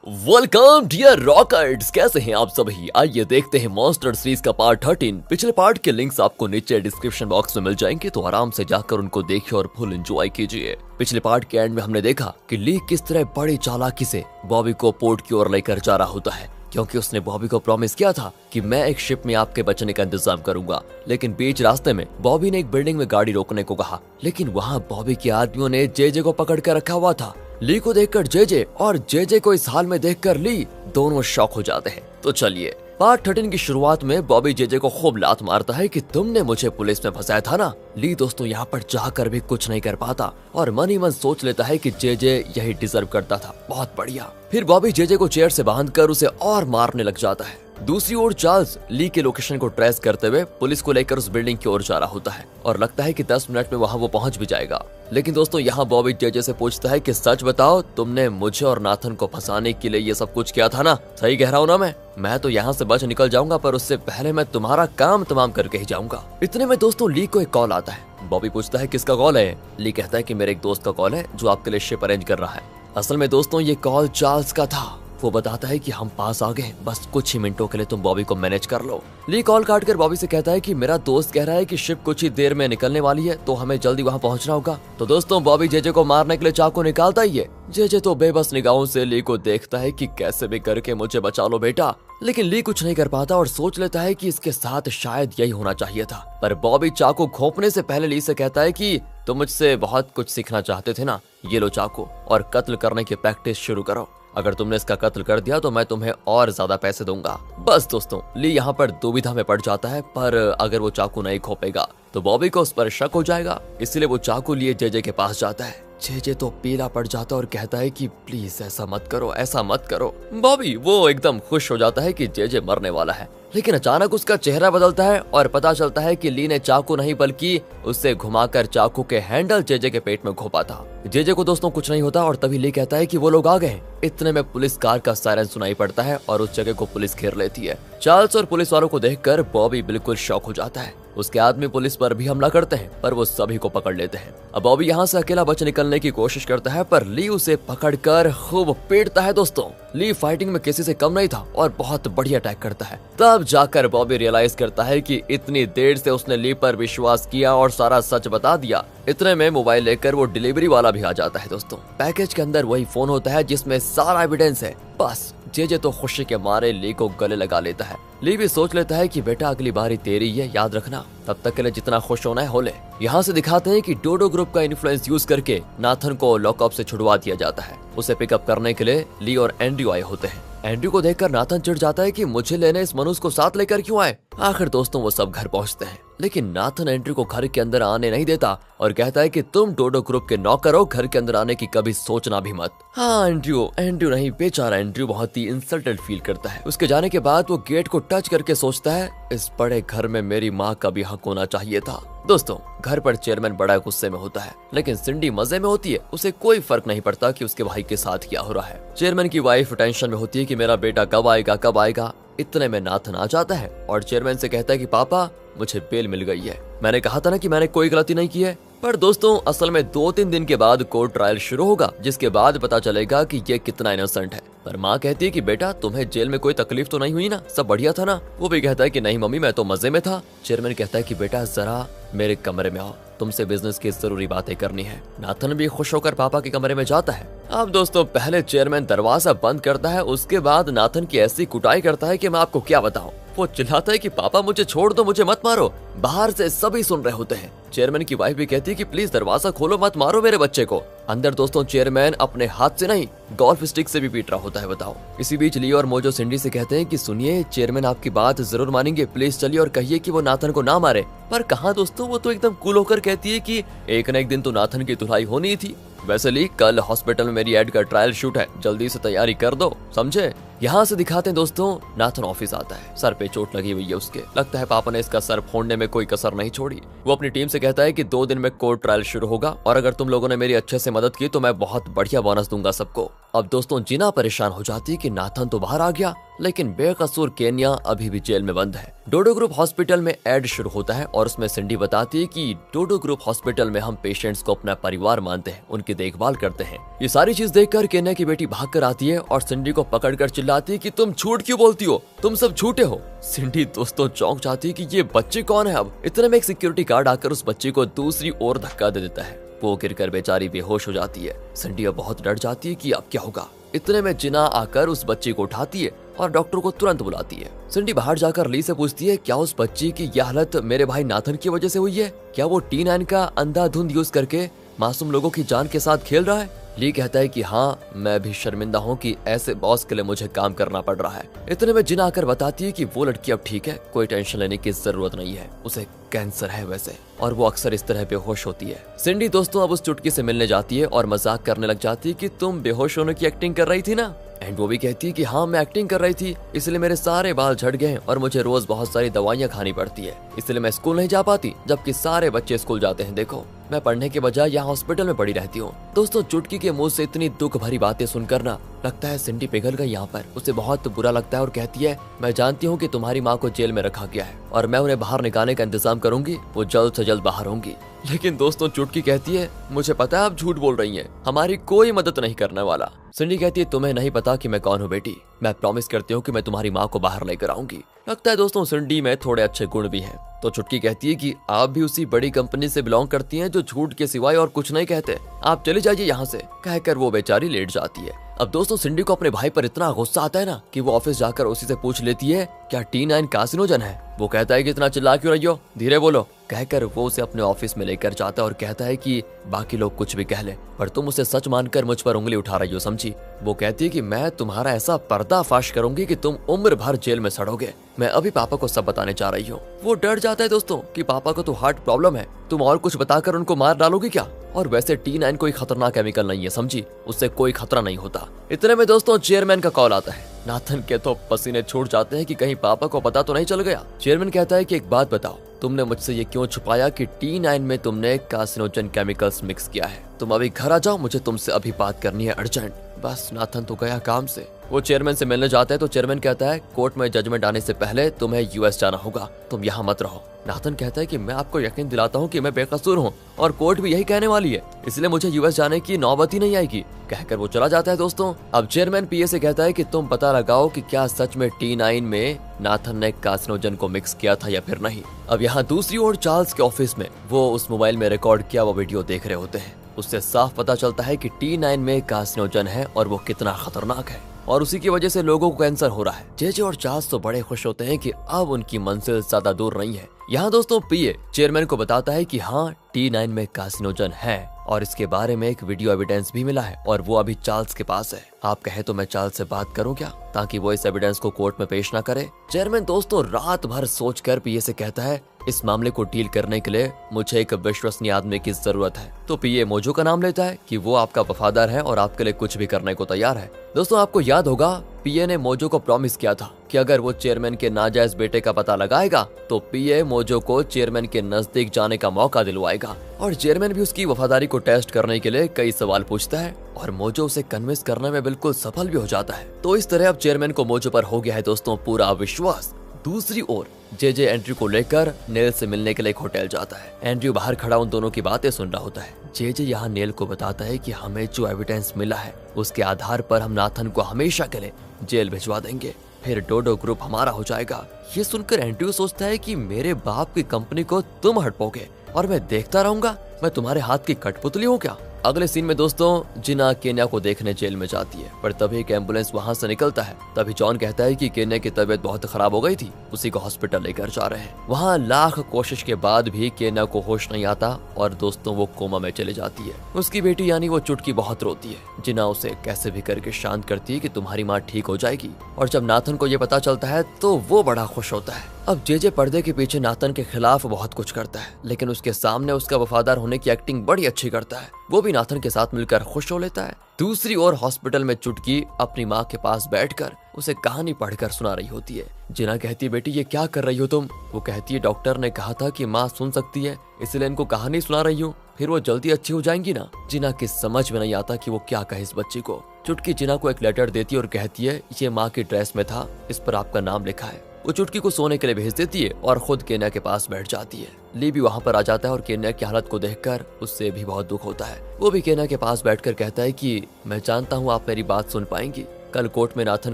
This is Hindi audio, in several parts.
वेलकम डियर रॉकर्ट्स, कैसे हैं आप सभी। आइए देखते हैं मॉन्स्टर सीरीज का पार्ट 13। पिछले पार्ट के लिंक्स आपको नीचे डिस्क्रिप्शन बॉक्स में मिल जाएंगे, तो आराम से जाकर उनको देखिए और फुल एंजॉय कीजिए। पिछले पार्ट के एंड में हमने देखा कि ली किस तरह बड़ी चालाकी से बॉबी को पोर्ट की ओर लेकर जा रहा होता है, क्योंकि उसने बॉबी को प्रॉमिस किया था कि मैं एक शिप में आपके बचने का इंतजाम करूंगा। लेकिन बीच रास्ते में बॉबी ने एक बिल्डिंग में गाड़ी रोकने को कहा, लेकिन वहाँ बॉबी के आदमियों ने जेजे को पकड़ कर रखा हुआ था। ली को देखकर जेजे और जेजे को इस हाल में देखकर ली दोनों शॉक हो जाते हैं। तो चलिए पार्ट 13 की शुरुआत में बॉबी जेजे को खूब लात मारता है कि तुमने मुझे पुलिस में फंसाया था ना। ली दोस्तों यहाँ पर जाकर भी कुछ नहीं कर पाता और मन ही मन सोच लेता है कि जेजे यही डिजर्व करता था। बहुत बढ़िया। फिर बॉबी जेजे को चेयर से बांधकर उसे और मारने लग जाता है। दूसरी ओर चार्ल्स ली के लोकेशन को ट्रेस करते हुए पुलिस को लेकर उस बिल्डिंग की ओर जा रहा होता है और लगता है कि 10 मिनट में वहाँ वो पहुँच भी जाएगा। लेकिन दोस्तों यहाँ बॉबी जेजे से पूछता है कि सच बताओ, तुमने मुझे और नाथन को फंसाने के लिए ये सब कुछ किया था ना। सही कह रहा हूँ ना मैं तो यहाँ से बच निकल जाऊंगा, पर उससे पहले मैं तुम्हारा काम तमाम करके ही जाऊंगा। इतने में दोस्तों ली को एक कॉल आता है। बॉबी पूछता है किसका कॉल है। ली कहता है कि मेरे एक दोस्त का कॉल है जो आपके लिए शिप अरेंज कर रहा है। असल में दोस्तों ये कॉल चार्ल्स का था। वो बताता है कि हम पास आ गए, बस कुछ ही मिनटों के लिए तुम बॉबी को मैनेज कर लो। ली कॉल काट कर बॉबी से कहता है कि मेरा दोस्त कह रहा है कि शिप कुछ ही देर में निकलने वाली है, तो हमें जल्दी वहाँ पहुँचना होगा। तो दोस्तों बॉबी जेजे को मारने के लिए चाकू निकालता ही है। जेजे तो बेबस निगाहों से ली को देखता है कि कैसे भी करके मुझे बचा लो बेटा। लेकिन ली कुछ नहीं कर पाता और सोच लेता है कि इसके साथ शायद यही होना चाहिए था। पर बॉबी चाकू घोंपने से पहले ली से कहता है कि तुम मुझसे बहुत कुछ सीखना चाहते थे ना, ये लो चाकू और कत्ल करने की प्रैक्टिस शुरू करो। अगर तुमने इसका कत्ल कर दिया तो मैं तुम्हें और ज्यादा पैसे दूंगा। बस दोस्तों ली यहाँ पर दुविधा में पड़ जाता है, पर अगर वो चाकू नहीं घोंपेगा तो बॉबी को उस पर शक हो जाएगा। इसलिए वो चाकू लिए जेजे के पास जाता है। जेजे तो पीला पड़ जाता है और कहता है कि प्लीज ऐसा मत करो, ऐसा मत करो। बॉबी वो एकदम खुश हो जाता है कि जेजे मरने वाला है, लेकिन अचानक उसका चेहरा बदलता है और पता चलता है कि ली ने चाकू नहीं बल्कि उससे घुमाकर चाकू के हैंडल जेजे के पेट में घोंपा था। जेजे को दोस्तों कुछ नहीं होता और तभी ली कहता है कि वो लोग आ गए। इतने में पुलिस कार का सायरन सुनाई पड़ता है और उस जगह को पुलिस घेर लेती है। चार्ल्स और पुलिस वालों को देखकर बॉबी बिल्कुल शॉक हो जाता है। उसके आदमी पुलिस पर भी हमला करते हैं, पर वो सभी को पकड़ लेते हैं। अब बॉबी यहाँ से अकेला बच निकलने की कोशिश करता है, पर ली उसे पकड़कर खूब पीटता है। दोस्तों ली फाइटिंग में किसी से कम नहीं था और बहुत बढ़िया अटैक करता है। तब जाकर बॉबी रियलाइज करता है कि इतनी देर से उसने ली पर विश्वास किया और सारा सच बता दिया। इतने में मोबाइल लेकर वो डिलीवरी वाला भी आ जाता है। दोस्तों पैकेज के अंदर वही फोन होता है जिसमें सारा एविडेंस है। बस जेजे तो खुशी के मारे ली को गले लगा लेता है। ली भी सोच लेता है कि बेटा अगली बारी तेरी है, याद रखना। तब तक के लिए जितना खुश होना है हो ले। यहाँ से दिखाते हैं कि डोडो ग्रुप का इन्फ्लुएंस यूज करके नाथन को लॉकअप से छुड़वा दिया जाता है। उसे पिकअप करने के लिए ली और एंड्रयू आए होते हैं। एंड्रयू को देखकर नाथन चिढ़ जाता है कि मुझे लेने इस मनुष्य को साथ लेकर क्यों आए। आखिर दोस्तों वो सब घर पहुंचते हैं, लेकिन नाथन एंड्रयू को घर के अंदर आने नहीं देता और कहता है कि तुम डोडो ग्रुप के नौकर हो, घर के अंदर आने की कभी सोचना भी मत। हाँ एंड्रयू नहीं, बेचारा एंड्रयू बहुत ही इंसल्टेड फील करता है। उसके जाने के बाद वो गेट को टच करके सोचता है इस बड़े घर में मेरी माँ का भी हक होना चाहिए था। दोस्तों घर पर चेयरमैन बड़ा गुस्से में होता है, लेकिन सिंडी मजे में होती है। उसे कोई फर्क नहीं पड़ता कि उसके भाई के साथ क्या हो रहा है। चेयरमैन की वाइफ टेंशन में होती है कि मेरा बेटा कब आएगा। इतने में नाथन आ जाता है और चेयरमैन से कहता है कि पापा मुझे बेल मिल गई है। मैंने कहा था ना कि मैंने कोई गलती नहीं की है। पर दोस्तों असल में 2-3 दिन के बाद कोर्ट ट्रायल शुरू होगा, जिसके बाद पता चलेगा कि ये कितना इनोसेंट है। पर माँ कहती है कि बेटा तुम्हें जेल में कोई तकलीफ तो नहीं हुई ना, सब बढ़िया था ना। वो भी कहता है कि नहीं मम्मी मैं तो मजे में था। चेयरमैन कहता है कि बेटा जरा मेरे कमरे में आओ, तुमसे बिजनेस की जरूरी बातें करनी है। नाथन भी खुश होकर पापा के कमरे में जाता है। अब दोस्तों पहले चेयरमैन दरवाजा बंद करता है, उसके बाद नाथन की ऐसी कुटाई करता है कि मैं आपको क्या बताऊं। वो चिल्लाता है कि पापा मुझे छोड़ दो, मुझे मत मारो। बाहर से सभी सुन रहे होते हैं। चेयरमैन की वाइफ भी कहती है कि प्लीज दरवाजा खोलो, मत मारो मेरे बच्चे को। अंदर दोस्तों चेयरमैन अपने हाथ से नहीं गोल्फ स्टिक से भी पीट रहा होता है, बताओ। इसी बीच ली और मोजो सिंडी से कहते हैं कि सुनिए चेयरमैन आपकी बात जरूर मानेंगे, प्लीज चलिए और कहिए कि वो नाथन को ना मारे। पर कहाँ दोस्तों, वो तो एकदम कूल होकर कहती है कि एक न एक दिन तो नाथन की धुलाई होनी थी। वैसे ली कल हॉस्पिटल में मेरी एड का ट्रायल शूट है, जल्दी से तैयारी कर दो, समझे। यहाँ से दिखाते हैं दोस्तों नाथन ऑफिस आता है। सर पे चोट लगी हुई है उसके। लगता है पापा ने इसका सर फोड़ने में कोई कसर नहीं छोड़ी। वो अपनी टीम से कहता है कि 2 दिन में कोर्ट ट्रायल शुरू होगा और अगर तुम लोगों ने मेरी अच्छे से मदद की तो मैं बहुत बढ़िया बोनस दूंगा सबको। अब दोस्तों जिना परेशान हो जाती है कि नाथन तो बाहर आ गया, लेकिन बेकसूर केन्या अभी भी जेल में बंद है। डोडो ग्रुप हॉस्पिटल में एड शुरू होता है और उसमें सिंडी बताती है कि डोडो ग्रुप हॉस्पिटल में हम पेशेंट्स को अपना परिवार मानते हैं, उनकी देखभाल करते हैं। ये सारी चीज देखकर केन्या की बेटी भाग कर आती है और सिंडी को पकड़कर चिल्लाती है कि तुम झूठ क्यों बोलती हो, तुम सब झूठे हो। सिंडी दोस्तों चौंक जाती है कि ये बच्चे कौन है। अब इतने में एक सिक्योरिटी गार्ड आकर उस बच्चे को दूसरी ओर धक्का दे देता है। वो गिरकर बेचारी बेहोश हो जाती है। सिंडी अब बहुत डर जाती है कि अब क्या होगा। इतने में जिना आकर उस बच्ची को उठाती है और डॉक्टर को तुरंत बुलाती है। सिंडी बाहर जाकर ली से पूछती है क्या उस बच्ची की यह हालत मेरे भाई नाथन की वजह से हुई है? क्या वो T9 का अंधाधुंध यूज करके मासूम लोगों की जान के साथ खेल रहा है? ली कहता है कि हाँ, मैं भी शर्मिंदा हूँ कि ऐसे बॉस के लिए मुझे काम करना पड़ रहा है। इतने में जिना आकर बताती है कि वो लड़की अब ठीक है, कोई टेंशन लेने की जरूरत नहीं है, उसे कैंसर है वैसे, और वो अक्सर इस तरह बेहोश होती है। सिंडी दोस्तों अब उस चुटकी से मिलने जाती है और मजाक करने लग जाती है कि तुम बेहोश होने की एक्टिंग कर रही थी ना। एंड वो भी कहती है कि हाँ मैं एक्टिंग कर रही थी, इसलिए मेरे सारे बाल झड़ गए और मुझे रोज बहुत सारी दवाइयाँ खानी पड़ती है, इसलिए मैं स्कूल नहीं जा पाती, जबकि सारे बच्चे स्कूल जाते हैं। देखो मैं पढ़ने के बजाय यहाँ हॉस्पिटल में पड़ी रहती हूँ। दोस्तों चुटकी के मुंह से इतनी दुख भरी बातें सुनकर ना लगता है सिंडी पिघल गई यहाँ पर। उसे बहुत बुरा लगता है और कहती है मैं जानती हूँ कि तुम्हारी माँ को जेल में रखा गया है और मैं उन्हें बाहर निकालने का इंतजाम करूंगी, वो जल्द से जल्द बाहर होंगी। लेकिन दोस्तों चुटकी कहती है मुझे पता है आप झूठ बोल रही हैं, हमारी कोई मदद नहीं करने वाला। सिंडी कहती है तुम्हें नहीं पता कि मैं कौन हूँ बेटी, मैं प्रॉमिस करती हूँ कि मैं तुम्हारी माँ को बाहर लेकर आऊंगी। लगता है दोस्तों सिंडी में थोड़े अच्छे गुण भी हैं। तो चुटकी कहती है कि आप भी उसी बड़ी कंपनी से बिलोंग करती हैं जो झूठ के सिवाय और कुछ नहीं कहते, आप चले जाइए यहाँ से, कहकर वो बेचारी लेट जाती है। अब दोस्तों सिंडी को अपने भाई पर इतना गुस्सा आता है ना कि वो ऑफिस जाकर उसी से पूछ लेती है क्या T9 कार्सिनोजन है। वो कहता है कि इतना चिल्ला क्यों रही हो, धीरे बोलो, कहकर वो उसे अपने ऑफिस में लेकर जाता है और कहता है कि बाकी लोग कुछ भी कह ले पर तुम उसे सच मानकर मुझ पर उंगली उठा रही हो, समझी। वो कहती है कि मैं तुम्हारा ऐसा पर्दाफाश करूंगी कि तुम उम्र भर जेल में सड़ोगे, मैं अभी पापा को सब बताने जा रही हूँ। वो डर जाता है दोस्तों कि पापा को तो हार्ट प्रॉब्लम है, तुम और कुछ बताकर उनको मार डालोगी क्या। और वैसे T9 कोई खतरनाक केमिकल नहीं है, समझी, उससे कोई खतरा नहीं होता। इतने में दोस्तों चेयरमैन का कॉल आता है। नाथन के तो पसीने छूट जाते हैं कि कहीं पापा को पता तो नहीं चल गया। चेयरमैन कहता है कि एक बात बताओ, तुमने मुझसे ये क्यों छुपाया कि T9 में तुमने कार्सिनोजन केमिकल्स मिक्स किया है। तुम अभी घर आ जाओ, मुझे तुमसे अभी बात करनी है अर्जेंट। बस नाथन तो गया काम से। वो चेयरमैन से मिलने जाता है तो चेयरमैन कहता है कोर्ट में जजमेंट आने से पहले तुम्हें US जाना होगा, तुम यहाँ मत रहो। नाथन कहता है कि मैं आपको यकीन दिलाता हूँ कि मैं बेकसूर हूँ और कोर्ट भी यही कहने वाली है, इसलिए मुझे US जाने की नौबत ही नहीं आएगी, कहकर वो चला जाता है। दोस्तों अब चेयरमैन PA से कहता है कि तुम पता लगाओ कि क्या सच में T9 में नाथन ने कार्सिनोजन को मिक्स किया था या फिर नहीं। अब यहाँ दूसरी ओर चार्ल्स के ऑफिस में वो उस मोबाइल में रिकॉर्ड किया वो वीडियो देख रहे होते हैं। उससे साफ पता चलता है कि T9 में कार्सिनोजन है और वो कितना खतरनाक है और उसी की वजह से लोगों को कैंसर हो रहा है। जेजे और चार्ल्स तो बड़े खुश होते हैं कि अब उनकी मंजिल ज्यादा दूर नहीं है। यहाँ दोस्तों PA चेयरमैन को बताता है कि हाँ T9 में कार्सिनोजन है और इसके बारे में एक वीडियो एविडेंस भी मिला है और वो अभी चार्ल्स के पास है। आप कहे तो मैं चार्ल्स से बात करूं क्या, ताकि वो इस एविडेंस को कोर्ट में पेश ना करे। चेयरमैन दोस्तों रात भर सोचकर PA से कहता है इस मामले को डील करने के लिए मुझे एक विश्वसनीय आदमी की जरूरत है। तो PA मोजो का नाम लेता है कि वो आपका वफादार है और आपके लिए कुछ भी करने को तैयार है। दोस्तों आपको याद होगा PA ने मोजो को प्रॉमिस किया था कि अगर वो चेयरमैन के नाजायज बेटे का पता लगाएगा तो PA मोजो को चेयरमैन के नजदीक जाने का मौका दिलवाएगा और चेयरमैन भी उसकी वफादारी को टेस्ट करने के लिए कई सवाल पूछता है और मोजो उसे कन्विंस करने में बिल्कुल सफल भी हो जाता है। तो इस तरह अब चेयरमैन को मोजो पर हो गया है दोस्तों पूरा विश्वास। दूसरी ओर जेजे एंड्रयू को लेकर नेल से मिलने के लिए एक होटल जाता है। एंड्रयू बाहर खड़ा उन दोनों की बातें सुन रहा होता है। जेजे यहाँ नेल को बताता है कि हमें जो एविडेंस मिला है उसके आधार पर हम नाथन को हमेशा के लिए जेल भिजवा देंगे, फिर डोडो ग्रुप हमारा हो जाएगा। ये सुनकर एंड्रयू सोचता है कि मेरे बाप की कंपनी को तुम हड़पोगे और मैं देखता रहूंगा, मैं तुम्हारे हाथ की कठपुतली हूँ क्या। अगले सीन में दोस्तों जिना केन्या को देखने जेल में जाती है पर तभी एक एम्बुलेंस वहां से निकलता है। तभी जॉन कहता है कि केन्या की तबीयत बहुत खराब हो गई थी, उसी को हॉस्पिटल लेकर जा रहे हैं। वहां लाख कोशिश के बाद भी केन्या को होश नहीं आता और दोस्तों वो कोमा में चली जाती है। उसकी बेटी यानी वो चुटकी बहुत रोती है। जिना उसे कैसे भी करके शांत करती है कि तुम्हारी माँ ठीक हो जाएगी और जब नाथन को ये पता चलता है तो वो बड़ा खुश होता है। अब जेजे पर्दे के पीछे नाथन के खिलाफ बहुत कुछ करता है लेकिन उसके सामने उसका वफादार होने की एक्टिंग बड़ी अच्छी करता है। वो भी नाथन के साथ मिलकर खुश हो लेता है। दूसरी ओर हॉस्पिटल में चुटकी अपनी माँ के पास बैठकर उसे कहानी पढ़कर सुना रही होती है। जिना कहती है बेटी ये क्या कर रही हो तुम। वो कहती है डॉक्टर ने कहा था कि माँ सुन सकती है इसलिए इनको कहानी सुना रही हूँ। फिर वो जल्दी अच्छी हो जाएंगी ना। जिना की समझ में नहीं आता कि वो क्या कहे इस बच्ची को। चुटकी जिना को एक लेटर देती है और कहती है ये माँ की ड्रेस में था, इस पर आपका नाम लिखा है। वो चुटकी को सोने के लिए भेज देती है और खुद केन्या के पास बैठ जाती है। ली भी वहाँ पर आ जाता है और केन्या की हालत को देखकर उससे भी बहुत दुख होता है। वो भी केन्या के पास बैठकर कहता है कि मैं जानता हूँ आप मेरी बात सुन पाएंगी। कल कोर्ट में नाथन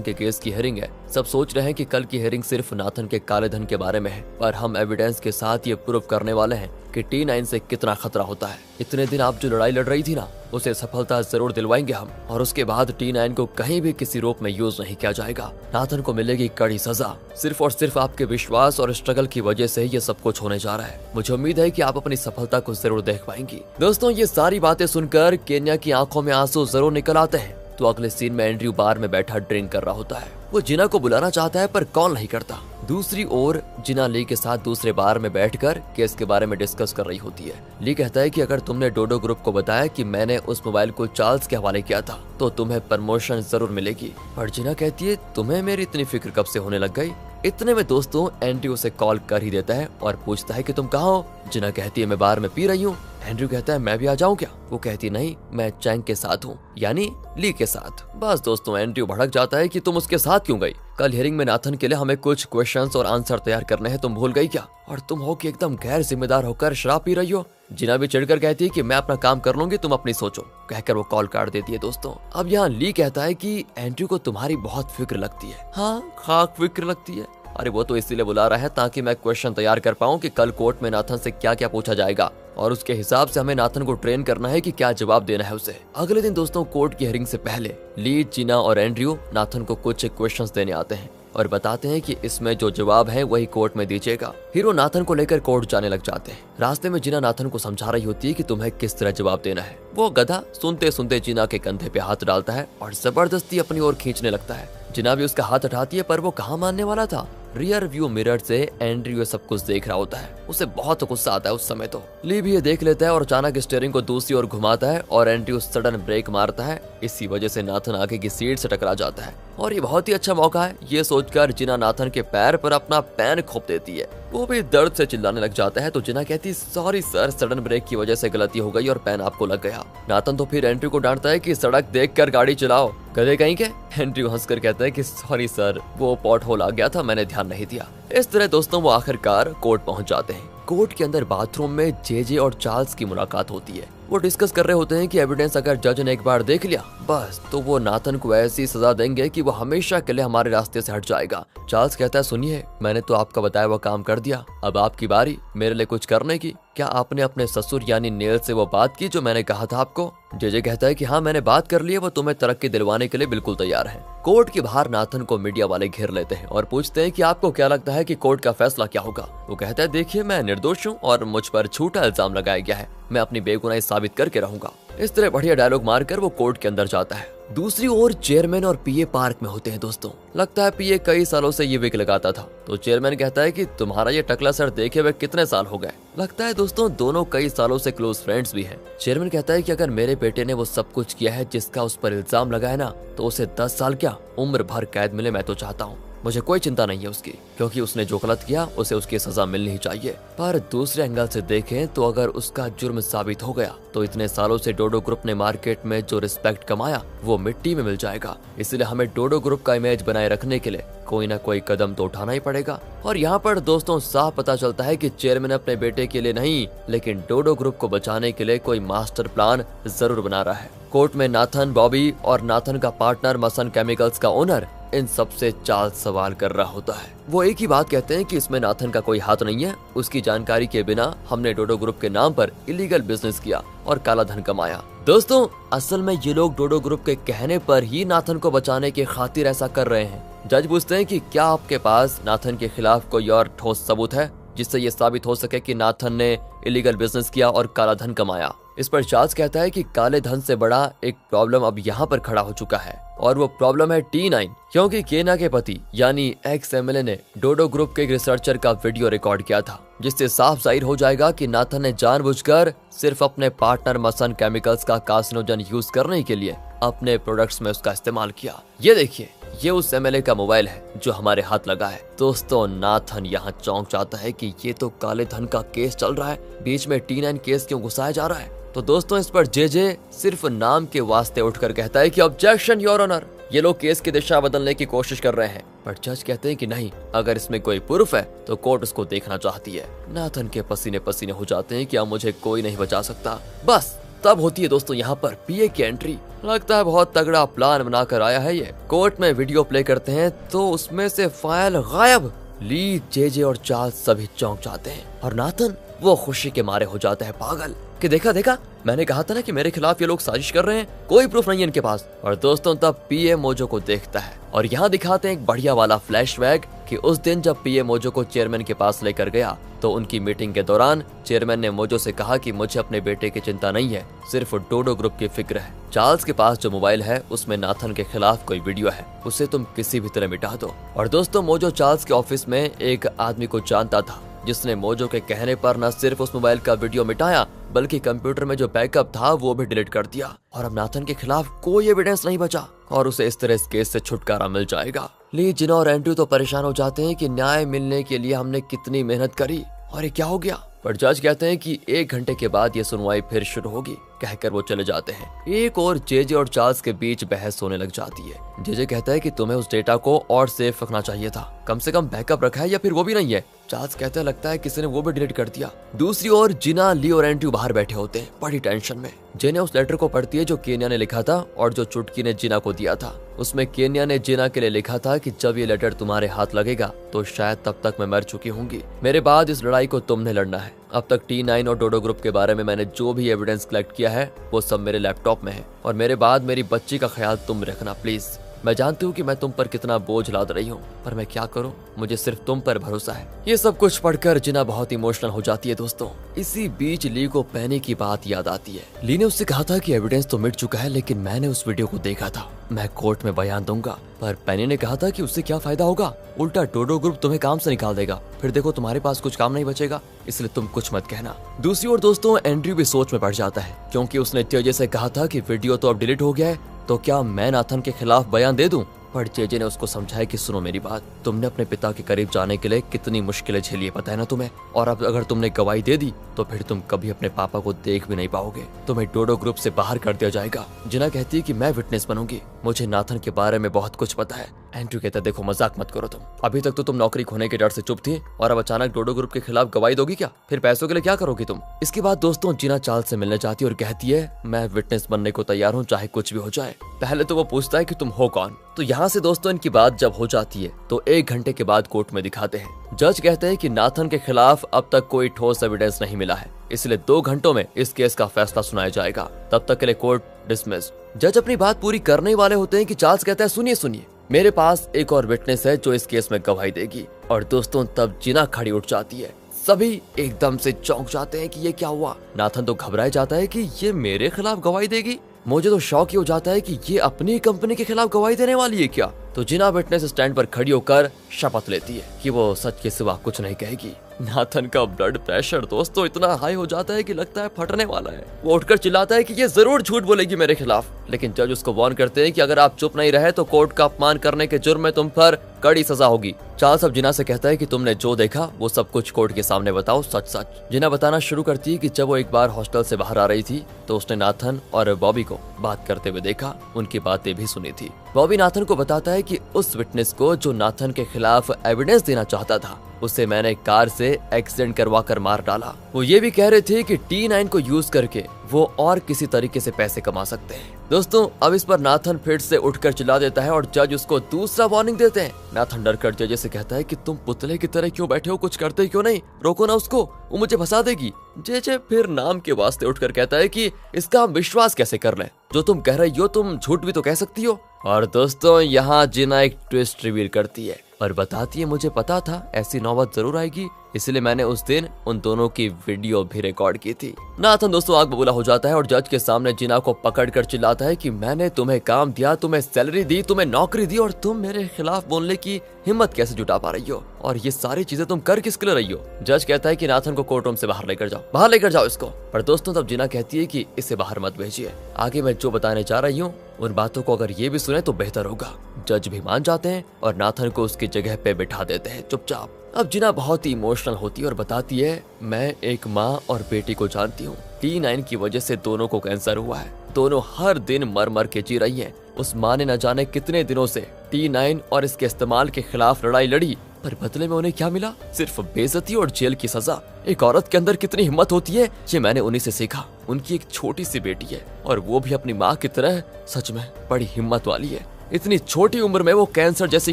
के केस की हियरिंग है। सब सोच रहे हैं कि कल की हियरिंग सिर्फ नाथन के काले धन के बारे में है, पर हम एविडेंस के साथ ये प्रूव करने वाले हैं कि T9 से कितना खतरा होता है। इतने दिन आप जो लड़ाई लड़ रही थी ना, उसे सफलता जरूर दिलवाएंगे हम, और उसके बाद T9 को कहीं भी किसी रूप में यूज नहीं किया जाएगा। नाथन को मिलेगी कड़ी सजा। सिर्फ और सिर्फ आपके विश्वास और स्ट्रगल की वजह से ये सब कुछ होने जा रहा है। मुझे उम्मीद है कि आप अपनी सफलता को जरूर देख पाएंगी। दोस्तों, ये सारी बातें सुनकर केन्या की आंखों में आंसू जरूर निकल आते हैं। तो अगले सीन में एंड्रयू बार में बैठा ड्रिंक कर रहा होता है। वो जिना को बुलाना चाहता है पर कॉल नहीं करता। दूसरी ओर जिना ली के साथ दूसरे बार में बैठकर केस के बारे में डिस्कस कर रही होती है। ली कहता है कि अगर तुमने डोडो ग्रुप को बताया कि मैंने उस मोबाइल को चार्ल्स के हवाले किया था तो तुम्हें प्रमोशन जरूर मिलेगी। पर जिना कहती है तुम्हें मेरी इतनी फिक्र कब से होने लग गई। इतने में दोस्तों एंड्रयू उसे कॉल कर ही देता है और पूछता है कि तुम कहाँ हो। जिना कहती है मैं बार में पी रही हूँ। एंड्रयू कहता है मैं भी आ जाऊं क्या। वो कहती नहीं, मैं चैंग के साथ हूँ, यानी ली के साथ। बस दोस्तों एंड्रयू भड़क जाता है कि तुम उसके साथ क्यों गई। कल हियरिंग में नाथन के लिए हमें कुछ क्वेश्चंस और आंसर तैयार करने हैं, तुम भूल गई क्या। और तुम हो कि एकदम गैर जिम्मेदार होकर शराब पी रही हो। जिना भी चिढ़कर कहती है कि मैं अपना काम कर लूंगी, तुम अपनी सोचो। कहकर वो कॉल काट देती है। दोस्तों अब यहाँ ली कहता है कि एंड्रयू को तुम्हारी बहुत फिक्र लगती है। हाँ, खाक फिक्र लगती है। अरे वो तो इसीलिए बुला रहा है ताकि मैं क्वेश्चन तैयार कर पाऊं कि कल कोर्ट में नाथन से क्या क्या पूछा जाएगा, और उसके हिसाब से हमें नाथन को ट्रेन करना है कि क्या जवाब देना है उसे। अगले दिन दोस्तों कोर्ट की हियरिंग से पहले ली, जिना और एंड्रयू नाथन को कुछ क्वेश्चंस देने आते हैं और बताते हैं कि इसमें जो जवाब है वही कोर्ट में दीजिएगा। फिर वो नाथन को लेकर कोर्ट जाने लग जाते हैं। रास्ते में जिना नाथन को समझा रही होती है कि तुम्हें किस तरह जवाब देना है। वो गधा सुनते सुनते जिना के कंधे पे हाथ डालता है और जबरदस्ती अपनी ओर खींचने लगता है। जिना भी उसका हाथ हटाती है पर वो कहाँ मानने वाला था। रियर व्यू मिरर से एंड्रयू सब कुछ देख रहा होता है। उसे बहुत गुस्सा आता है उस समय तो। ली भी ये देख लेता है और अचानक स्टीयरिंग को दूसरी ओर घुमाता है और एंड्रयू सडन ब्रेक मारता है। इसी वजह से नाथन आगे की सीट से टकरा जाता है और ये बहुत ही अच्छा मौका है। ये सोचकर जिना नाथन के पैर पर अपना पैन खोप देती है। वो भी दर्द से चिल्लाने लग जाता है तो जिना कहती सॉरी सर, सडन ब्रेक की वजह से गलती हो गई और पैन आपको लग गया। नाथन तो फिर एंड्रयू को डांटता है कि सड़क देखकर गाड़ी चलाओ, गधे कहीं के। एंड्रयू हंसकर कहता है कि सॉरी सर, वो पॉट होल आ गया था, मैंने ध्यान नहीं दिया। इस तरह दोस्तों वो आखिरकार कोर्ट पहुंच जाते हैं। कोर्ट के अंदर बाथरूम में जेजे और चार्ल्स की मुलाकात होती है। वो डिस्कस कर रहे होते हैं कि एविडेंस अगर जज ने एक बार देख लिया बस तो वो नाथन को ऐसी सजा देंगे कि वो हमेशा के लिए हमारे रास्ते से हट जाएगा। चार्ल्स कहता है सुनिए, मैंने तो आपका बताया वो काम कर दिया, अब आपकी बारी मेरे लिए कुछ करने की। क्या आपने अपने ससुर यानी नेल से वो बात की जो मैंने कहा था आपको। जेजे कहता है कि हाँ मैंने बात कर ली है, वो तुम्हें तरक्की दिलवाने के लिए बिल्कुल तैयार है। कोर्ट के बाहर नाथन को मीडिया वाले घेर लेते हैं और पूछते हैं कि आपको क्या लगता है कि कोर्ट का फैसला क्या होगा। वो कहता है देखिए मैं निर्दोष हूँ और मुझ पर झूठा इल्जाम लगाया गया है, मैं अपनी बेगुनाही साबित करके रहूंगा। इस तरह बढ़िया डायलॉग मारकर वो कोर्ट के अंदर जाता है। दूसरी ओर चेयरमैन और पीए पार्क में होते हैं दोस्तों। लगता है पीए कई सालों से ये विग लगाता था तो चेयरमैन कहता है कि तुम्हारा ये टकला सर देखे हुए कितने साल हो गए। लगता है दोस्तों दोनों कई सालों से क्लोज फ्रेंड्स भी हैं। चेयरमैन कहता है कि अगर मेरे बेटे ने वो सब कुछ किया है जिसका उस पर इल्जाम लगा है ना, तो उसे 10 साल क्या उम्र भर कैद मिले मैं तो चाहता हूँ। मुझे कोई चिंता नहीं है उसकी, क्योंकि उसने जो गलत किया उसे उसकी सजा मिलनी ही चाहिए। पर दूसरे एंगल से देखें तो अगर उसका जुर्म साबित हो गया तो इतने सालों से डोडो ग्रुप ने मार्केट में जो रिस्पेक्ट कमाया वो मिट्टी में मिल जाएगा। इसलिए हमें डोडो ग्रुप का इमेज बनाए रखने के लिए कोई ना कोई कदम तो उठाना ही पड़ेगा। और यहाँ पर दोस्तों साफ पता चलता है कि चेयरमैन अपने बेटे के लिए नहीं लेकिन डोडो ग्रुप को बचाने के लिए कोई मास्टर प्लान जरूर बना रहा है। कोर्ट में नाथन, बॉबी और नाथन का पार्टनर मसन केमिकल्स का ओनर इन सबसे चार्ल्स सवाल कर रहा होता है। वो एक ही बात कहते हैं कि इसमें नाथन का कोई हाथ नहीं है, उसकी जानकारी के बिना हमने डोडो ग्रुप के नाम पर इलीगल बिजनेस किया और काला धन कमाया। दोस्तों असल में ये लोग डोडो ग्रुप के कहने पर ही नाथन को बचाने की खातिर ऐसा कर रहे हैं। जज पूछते हैं कि क्या आपके पास नाथन के खिलाफ कोई और ठोस सबूत है जिससे ये साबित हो सके कि नाथन ने इलीगल बिजनेस किया और काला धन कमाया। इस पर चार्ल्स कहता है कि काले धन से बड़ा एक प्रॉब्लम अब यहाँ पर खड़ा हो चुका है। और वो प्रॉब्लम है T9, क्योंकि केन्या के पति यानी एक्स एमएलए ने डोडो ग्रुप के एक रिसर्चर का वीडियो रिकॉर्ड किया था, जिससे साफ जाहिर हो जाएगा कि नाथन ने जानबूझकर सिर्फ अपने पार्टनर मसन केमिकल्स का कार्सिनोजन यूज करने के लिए अपने प्रोडक्ट्स में उसका इस्तेमाल किया। ये देखिए, ये उस एमएलए का मोबाइल है जो हमारे हाथ लगा है। दोस्तों, नाथन यहाँ चौंक जाता है कि ये तो काले धन का केस चल रहा है, बीच में T9 केस क्यों घुसाया जा रहा है। तो दोस्तों, इस पर जे सिर्फ नाम के वास्ते उठकर कहता है कि ऑब्जेक्शन योर ऑनर, ये लोग केस की दिशा बदलने की कोशिश कर रहे हैं। पर जज कहते हैं कि नहीं, अगर इसमें कोई प्रूफ है तो कोर्ट उसको देखना चाहती है। नाथन के पसीने पसीने हो जाते हैं कि अब मुझे कोई नहीं बचा सकता। बस तब होती है दोस्तों यहाँ पर पीए की एंट्री। लगता है बहुत तगड़ा प्लान बनाकर आया है ये। कोर्ट में वीडियो प्ले करते हैं तो उसमें से फाइल गायब। ली, जे और चार्ल्स सभी चौंक जाते हैं और नाथन वो खुशी के मारे हो जाता है पागल कि देखा, मैंने कहा था ना कि मेरे खिलाफ ये लोग साजिश कर रहे हैं, कोई प्रूफ नहीं है इनके पास। और दोस्तों, तब पीए मोजो को देखता है और यहाँ दिखाते हैं एक बढ़िया वाला फ्लैशबैक कि उस दिन जब पीए मोजो को चेयरमैन के पास लेकर गया तो उनकी मीटिंग के दौरान चेयरमैन ने मोजो से कहा कि मुझे अपने बेटे की चिंता नहीं है, सिर्फ डोडो ग्रुप की फिक्र है। चार्ल्स के पास जो मोबाइल है उसमें नाथन के खिलाफ कोई वीडियो है, उसे तुम किसी भी तरह मिटा दो। और दोस्तों, मोजो चार्ल्स के ऑफिस में एक आदमी को जानता था जिसने मोजो के कहने पर न सिर्फ उस मोबाइल का वीडियो मिटाया बल्कि कंप्यूटर में जो बैकअप था वो भी डिलीट कर दिया। और अब नाथन के खिलाफ कोई एविडेंस नहीं बचा और उसे इस तरह इस केस से छुटकारा मिल जाएगा। ली, जिना और एंड्रयू तो परेशान हो जाते हैं कि न्याय मिलने के लिए हमने कितनी मेहनत करी और ये क्या हो गया। पर जज कहते हैं कि 1 घंटे के बाद ये सुनवाई फिर शुरू होगी, कहकर वो चले जाते हैं। एक और जे और चार्ल्स के बीच बहस होने लग जाती है। जे कहता है कि तुम्हें उस डेटा को और सेफ रखना चाहिए था, कम से कम बैकअप रखा है या फिर वो भी नहीं है। चार्ल्स कहता है लगता है किसी ने वो भी डिलीट कर दिया। दूसरी ओर जिना, ली और एंड्रयू बाहर बैठे होते हैं बड़ी टेंशन में। जेने उस लेटर को पढ़ती है जो केन्या ने लिखा था और जो चुटकी ने जिना को दिया था। उसमें केन्या ने जिना के लिए लिखा था कि जब ये लेटर तुम्हारे हाथ लगेगा तो शायद तब तक मैं मर चुकी होंगी। मेरे बाद इस लड़ाई को तुमने लड़ना है। अब तक T9 और डोडो ग्रुप के बारे में मैंने जो भी एविडेंस कलेक्ट किया है वो सब मेरे लैपटॉप में है और मेरे बाद मेरी बच्ची का ख्याल तुम रखना प्लीज। मैं जानती हूँ कि मैं तुम पर कितना बोझ लाद रही हूँ, पर मैं क्या करूँ, मुझे सिर्फ तुम पर भरोसा है। ये सब कुछ पढ़कर जिना बहुत इमोशनल हो जाती है दोस्तों। इसी बीच ली को पैनी की बात याद आती है। ली ने उससे कहा था कि एविडेंस तो मिट चुका है, लेकिन मैंने उस वीडियो को देखा था, मैं कोर्ट में बयान दूंगा। पर पैनी ने कहा था कि उससे क्या फायदा होगा, उल्टा डोडो ग्रुप तुम्हें काम से निकाल देगा, फिर देखो तुम्हारे पास कुछ काम नहीं बचेगा, इसलिए तुम कुछ मत कहना। दूसरी ओर दोस्तों, एंड्रयू भी सोच में पड़ जाता है क्योंकि उसने जेजे से कहा था कि वीडियो तो अब डिलीट हो गया है, तो क्या मैं नाथन के खिलाफ बयान दे दूं। पर जेजे ने उसको समझाया कि सुनो मेरी बात, तुमने अपने पिता के करीब जाने के लिए कितनी मुश्किलें झेली पता है ना तुम्हें, और अब अगर तुमने गवाही दे दी तो फिर तुम कभी अपने पापा को देख भी नहीं पाओगे, तुम्हें डोडो ग्रुप से बाहर कर दिया जाएगा। जिना कहती है कि मैं विटनेस बनूंगी, मुझे नाथन के बारे में बहुत कुछ पता है। एंड्रयू कहता है देखो मजाक मत करो तुम, अभी तक तो तुम नौकरी खोने के डर से चुप थी और अब अचानक डोडो ग्रुप के खिलाफ गवाही दोगी क्या, फिर पैसों के लिए क्या करोगी तुम। इसके बाद दोस्तों जिना चार्ल्स से मिलने जाती है और कहती है मैं विटनेस बनने को तैयार हूँ चाहे कुछ भी हो जाए। पहले तो वो पूछता है कि तुम हो कौन। तो यहाँ से दोस्तों इनकी बात जब हो जाती है तो 1 घंटे के बाद कोर्ट में दिखाते हैं। जज कहते हैं कि नाथन के खिलाफ अब तक कोई ठोस एविडेंस नहीं मिला है, इसलिए 2 घंटों में इस केस का फैसला सुनाया जाएगा, तब तक के लिए कोर्ट डिसमिस। जज अपनी बात पूरी करने वाले होते हैं कि चार्ल्स कहता है सुनिए, मेरे पास एक और विटनेस है जो इस केस में गवाही देगी। और दोस्तों तब जिना खड़ी उठ जाती है, सभी एकदम से चौंक जाते हैं कि ये क्या हुआ। नाथन तो घबराया जाता है कि ये मेरे खिलाफ गवाही देगी, मुझे तो शौक ही हो जाता है कि ये अपनी कंपनी के खिलाफ गवाही देने वाली है क्या। तो जिना विटनेस स्टैंड पर खड़ी होकर शपथ लेती है कि वो सच के सिवा कुछ नहीं कहेगी। नाथन का ब्लड प्रेशर दोस्तों इतना हाई हो जाता है कि लगता है फटने वाला है। वो उठकर चिल्लाता है कि ये जरूर झूठ बोलेगी मेरे खिलाफ, लेकिन जज उसको वार्न करते हैं कि अगर आप चुप नहीं रहे तो कोर्ट का अपमान करने के जुर्म में तुम पर कड़ी सजा होगी। चार्ल्स अब जिना से कहता है कि तुमने जो देखा वो सब कुछ कोर्ट के सामने बताओ सच। जिना बताना शुरू करती है कि जब वो एक बार हॉस्टल से बाहर आ रही थी तो उसने नाथन और बॉबी को बात करते हुए देखा, उनकी बातें भी सुनी थी। बॉबी नाथन को बताता है कि उस विटनेस को जो नाथन के खिलाफ एविडेंस देना चाहता था उसे मैंने कार से एक्सीडेंट करवा कर मार डाला। वो ये भी कह रहे थे कि T9 को यूज करके वो और किसी तरीके से पैसे कमा सकते हैं। दोस्तों अब इस पर नाथन फिर से उठकर चिल्ला देता है और जज उसको दूसरा वार्निंग देते हैं। नाथन डरकर जज से कहता है कि तुम पुतले की तरह क्यों बैठे हो, कुछ करते क्यों नहीं, रोको ना उसको, वो मुझे फंसा देगी। जे फिर नाम के वास्ते उठकर कहता है कि इसका हम विश्वास कैसे कर लें, जो तुम कह रही हो तुम झूठ भी तो कह सकती हो। और दोस्तों यहाँ जिना एक ट्विस्ट रिवील करती है और बताती है मुझे पता था ऐसी नौबत जरूर आएगी, इसलिए मैंने उस दिन उन दोनों की वीडियो भी रिकॉर्ड की थी। नाथन दोस्तों आग बबूला हो जाता है और जज के सामने जिना को पकड़कर चिल्लाता है कि मैंने तुम्हें काम दिया, तुम्हें सैलरी दी, तुम्हें नौकरी दी और तुम मेरे खिलाफ बोलने की हिम्मत कैसे जुटा पा रही हो, और ये सारी चीजें तुम कर किसके लिए रही हो। जज कहता है कि नाथन को कोर्ट रूम से बाहर लेकर जाओ इसको। पर दोस्तों तब जिना कहती है कि इसे बाहर मत भेजिए, आगे मैं जो बताने जा रही हूँ उन बातों को अगर ये भी सुने तो बेहतर होगा। जज भी मान जाते हैं और नाथन को उसकी जगह पे बिठा देते हैं चुपचाप। अब जिना बहुत ही इमोशनल होती है और बताती है मैं एक माँ और बेटी को जानती हूँ, T9 की वजह से दोनों को कैंसर हुआ है, दोनों हर दिन मर मर के जी रही हैं। उस माँ ने न जाने कितने दिनों से T9 और इसके इस्तेमाल के खिलाफ लड़ाई लड़ी, पर बदले में उन्हें क्या मिला? सिर्फ बेइज्जती और जेल की सजा। एक औरत के अंदर कितनी हिम्मत होती है ये मैंने उन्हीं से सीखा। उनकी एक छोटी सी बेटी है और वो भी अपनी माँ की तरह सच में बड़ी हिम्मत वाली है। इतनी छोटी उम्र में वो कैंसर जैसी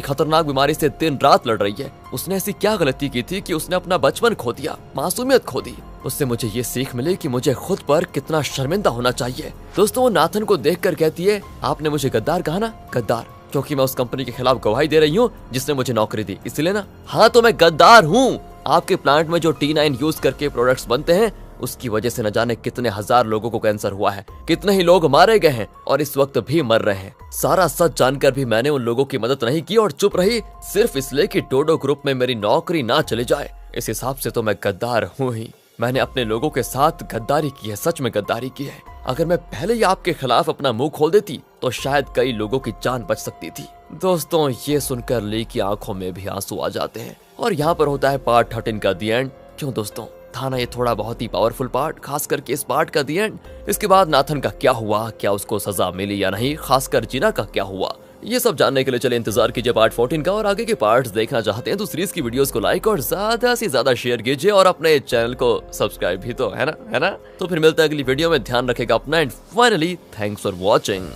खतरनाक बीमारी से दिन रात लड़ रही है। उसने ऐसी क्या गलती की थी कि उसने अपना बचपन खो दिया, मासूमियत खो दी। उससे मुझे ये सीख मिली कि मुझे खुद पर कितना शर्मिंदा होना चाहिए। दोस्तों वो नाथन को देखकर कहती है आपने मुझे गद्दार कहा ना, गद्दार क्योंकि मैं उस कंपनी के खिलाफ गवाही दे रही हूँ जिसने मुझे नौकरी दी, इसलिए ना। हाँ तो मैं गद्दार हूँ। आपके प्लांट में जो T9 यूज करके प्रोडक्ट्स बनते हैं उसकी वजह से न जाने कितने हजार लोगों को कैंसर हुआ है, कितने ही लोग मारे गए हैं और इस वक्त भी मर रहे हैं। सारा सच जानकर भी मैंने उन लोगों की मदद नहीं की और चुप रही, सिर्फ इसलिए कि डोडो ग्रुप में मेरी नौकरी ना चली जाए। इस हिसाब से तो मैं गद्दार हूँ ही। मैंने अपने लोगों के साथ गद्दारी की है, सच में गद्दारी की है। अगर मैं पहले ही आपके खिलाफ अपना मुंह खोल देती तो शायद कई लोगों की जान बच सकती थी। दोस्तों ये सुनकर ली की आंखों में भी आंसू आ जाते हैं और यहाँ पर होता है पार्ट 13 का दी एंड। क्यों दोस्तों था ना ये थोड़ा बहुत ही पावरफुल पार्ट, खास करके इस पार्ट का दी एंड। इसके बाद नाथन का क्या हुआ, क्या उसको सजा मिली या नहीं, खासकर जिना का क्या हुआ, ये सब जानने के लिए चले इंतजार कीजिए पार्ट 14 का। और आगे के पार्ट्स देखना चाहते हैं तो सीरीज की वीडियोस को लाइक और ज्यादा से ज्यादा शेयर कीजिए और अपने चैनल को सब्सक्राइब भी तो है ना। तो फिर मिलते हैं अगली वीडियो में, ध्यान रखेगा अपना and finally thanks for watching.